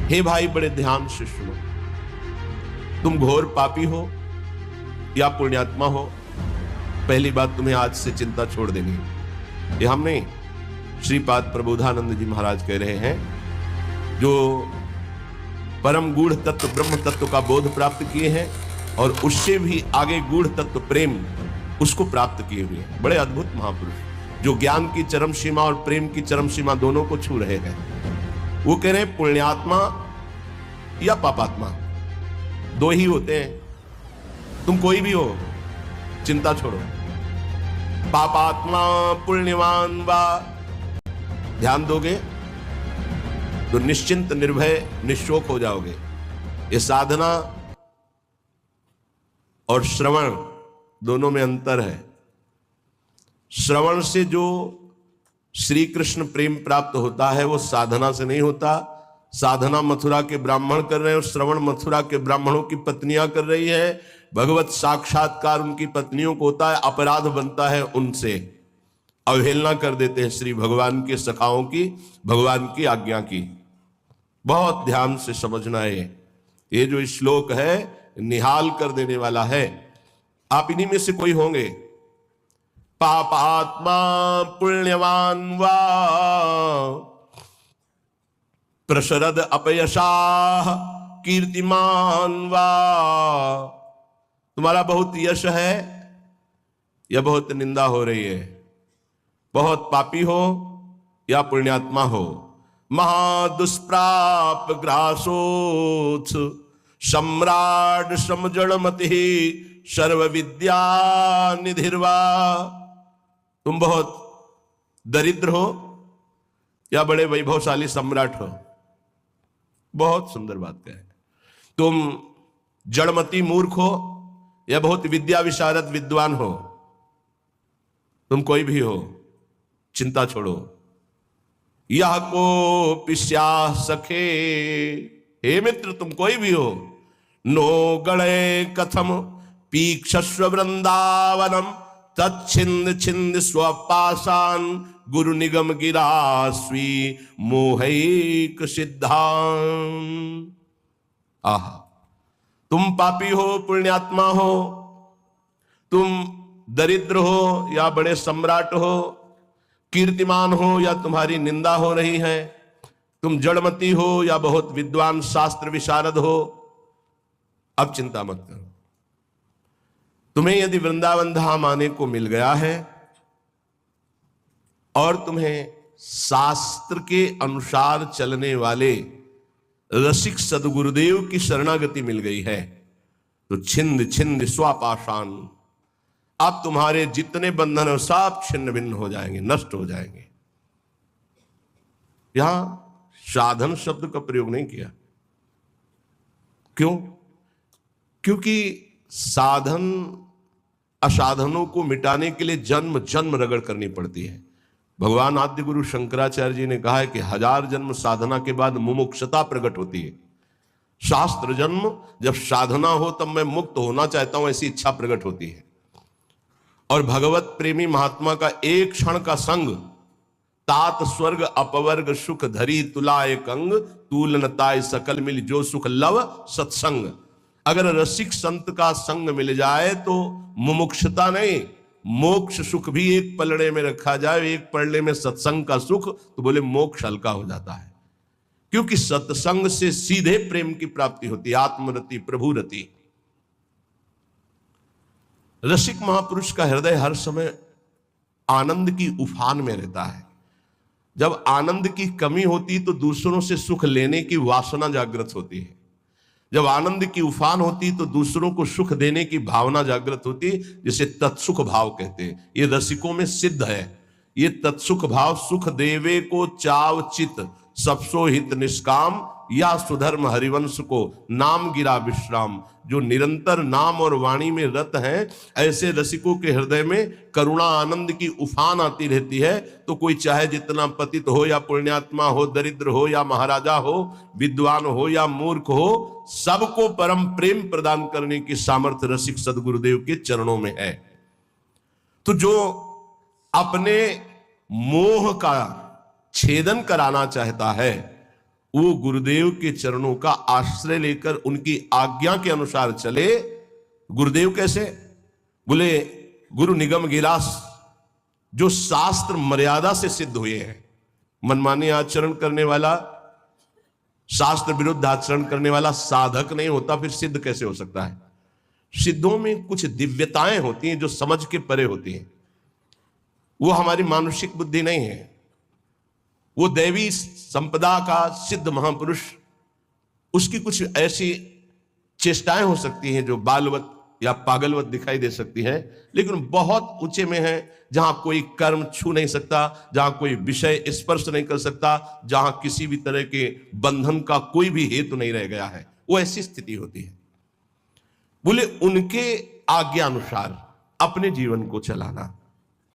हे भाई बड़े ध्यान से सुनो, तुम घोर पापी हो या पुण्यात्मा हो, पहली बात तुम्हें आज से चिंता छोड़ देनी है। ये हम नहीं, श्रीपाद प्रबोधानंद जी महाराज कह रहे हैं, जो परम गूढ़ तत्व ब्रह्म तत्व का बोध प्राप्त किए हैं और उससे भी आगे गूढ़ तत्व प्रेम उसको प्राप्त किए हुए हैं। बड़े अद्भुत महापुरुष जो ज्ञान की चरम सीमा और प्रेम की चरम सीमा दोनों को छू रहे हैं। वो कह रहे हैं पुण्यात्मा या पापात्मा दो ही होते हैं, तुम कोई भी हो, चिंता छोड़ो। पापात्मा पुण्यवान वा, ध्यान दोगे तो निश्चिंत निर्भय निश्शोक हो जाओगे। ये साधना और श्रवण दोनों में अंतर है। श्रवण से जो श्री कृष्ण प्रेम प्राप्त होता है वो साधना से नहीं होता। साधना मथुरा के ब्राह्मण कर रहे हैं और श्रवण मथुरा के ब्राह्मणों की पत्नियां कर रही है। भगवत साक्षात्कार उनकी पत्नियों को होता है, अपराध बनता है उनसे, अवहेलना कर देते हैं श्री भगवान के सखाओं की, भगवान की आज्ञा की। बहुत ध्यान से समझना है, ये जो श्लोक है निहाल कर देने वाला है। आप इन्हीं में से कोई होंगे। पापात्मा पुण्यवान वा प्रशरद अपयशाह कीर्तिमान वा, तुम्हारा बहुत यश है या बहुत निंदा हो रही है, बहुत पापी हो या पुण्यात्मा हो। महादुष्प्राप ग्रासोत्स सम्राट समजड़मति सर्व विद्या निधिर्वा, तुम बहुत दरिद्र हो या बड़े वैभवशाली सम्राट हो। बहुत सुंदर बात है। तुम जड़मती मूर्ख हो या बहुत विद्या विशारद विद्वान हो, तुम कोई भी हो, चिंता छोड़ो। यह को पिस्या सखे, हे मित्र तुम कोई भी हो, नो गणे कथम पीक्षस्व वृंदावनम तच्छिंद छिंद स्वपाशान गुरु निगम गिरास्वी मोहैक सिद्धांत। आहा, तुम पापी हो पुण्यात्मा हो, तुम दरिद्र हो या बड़े सम्राट हो, कीर्तिमान हो या तुम्हारी निंदा हो रही है, तुम जड़मती हो या बहुत विद्वान शास्त्र विशारद हो, अब चिंता मत करो। तुम्हें यदि वृंदावन धाम आने को मिल गया है और तुम्हें शास्त्र के अनुसार चलने वाले रसिक सदगुरुदेव की शरणागति मिल गई है, तो छिंद छिंद स्वापाशान, अब तुम्हारे जितने बंधन हो सब छिन्न भिन्न हो जाएंगे, नष्ट हो जाएंगे। यहां साधन शब्द का प्रयोग नहीं किया। क्यों? क्योंकि साधन असाधनों को मिटाने के लिए जन्म जन्म रगड़ करनी पड़ती है। भगवान आद्य गुरु शंकराचार्य जी ने कहा है कि 1000 जन्म साधना के बाद मुमुक्षुता प्रकट होती है। शास्त्र जन्म जब साधना हो तब मैं मुक्त होना चाहता हूं ऐसी इच्छा प्रकट होती है। और भगवत प्रेमी महात्मा का एक क्षण का संग तात स्वर्ग अपवर्ग सुख धरी तुलाए कंग तूलनताय सकल मिल जो सुख लव सत्संग। अगर रसिक संत का संग मिल जाए तो मुमुक्षुता नहीं, मोक्ष सुख भी एक पलड़े में रखा जाए, एक पलड़े में सत्संग का सुख, तो बोले मोक्ष हल्का हो जाता है। क्योंकि सत्संग से सीधे प्रेम की प्राप्ति होती है, आत्मरति प्रभु रति। रसिक महापुरुष का हृदय हर समय आनंद की उफान में रहता है। जब आनंद की कमी होती तो दूसरों से सुख लेने की वासना जागृत होती है। जब आनंद की उफान होती तो दूसरों को सुख देने की भावना जागृत होती, जिसे तत्सुख भाव कहते हैं। ये रसिकों में सिद्ध है। ये तत्सुख भाव सुख देवे को चाव चित सबसो हित निष्काम या सुधर्म हरिवंश को नाम गिरा विश्राम। जो निरंतर नाम और वाणी में रत हैं, ऐसे रसिकों के हृदय में करुणा आनंद की उफान आती रहती है। तो कोई चाहे जितना पतित हो या पुण्यात्मा हो, दरिद्र हो या महाराजा हो, विद्वान हो या मूर्ख हो, सबको परम प्रेम प्रदान करने की सामर्थ्य रसिक सदगुरुदेव के चरणों में है। तो जो अपने मोह का छेदन कराना चाहता है वो गुरुदेव के चरणों का आश्रय लेकर उनकी आज्ञा के अनुसार चले। गुरुदेव कैसे? बोले गुरु निगम गिलास, जो शास्त्र मर्यादा से सिद्ध हुए हैं। मनमानी आचरण करने वाला, शास्त्र विरुद्ध आचरण करने वाला साधक नहीं होता, फिर सिद्ध कैसे हो सकता है? सिद्धों में कुछ दिव्यताएं होती हैं जो समझ के परे होती हैं। वो हमारी मानुषिक बुद्धि नहीं है। वो दैवी संपदा का सिद्ध महापुरुष, उसकी कुछ ऐसी चेष्टाएं हो सकती हैं जो बालवत या पागलवत दिखाई दे सकती है, लेकिन बहुत ऊंचे में है, जहां कोई कर्म छू नहीं सकता, जहां कोई विषय स्पर्श नहीं कर सकता, जहां किसी भी तरह के बंधन का कोई भी हेतु नहीं रह गया है, वो ऐसी स्थिति होती है। बोले उनके आज्ञा अनुसार अपने जीवन को चलाना।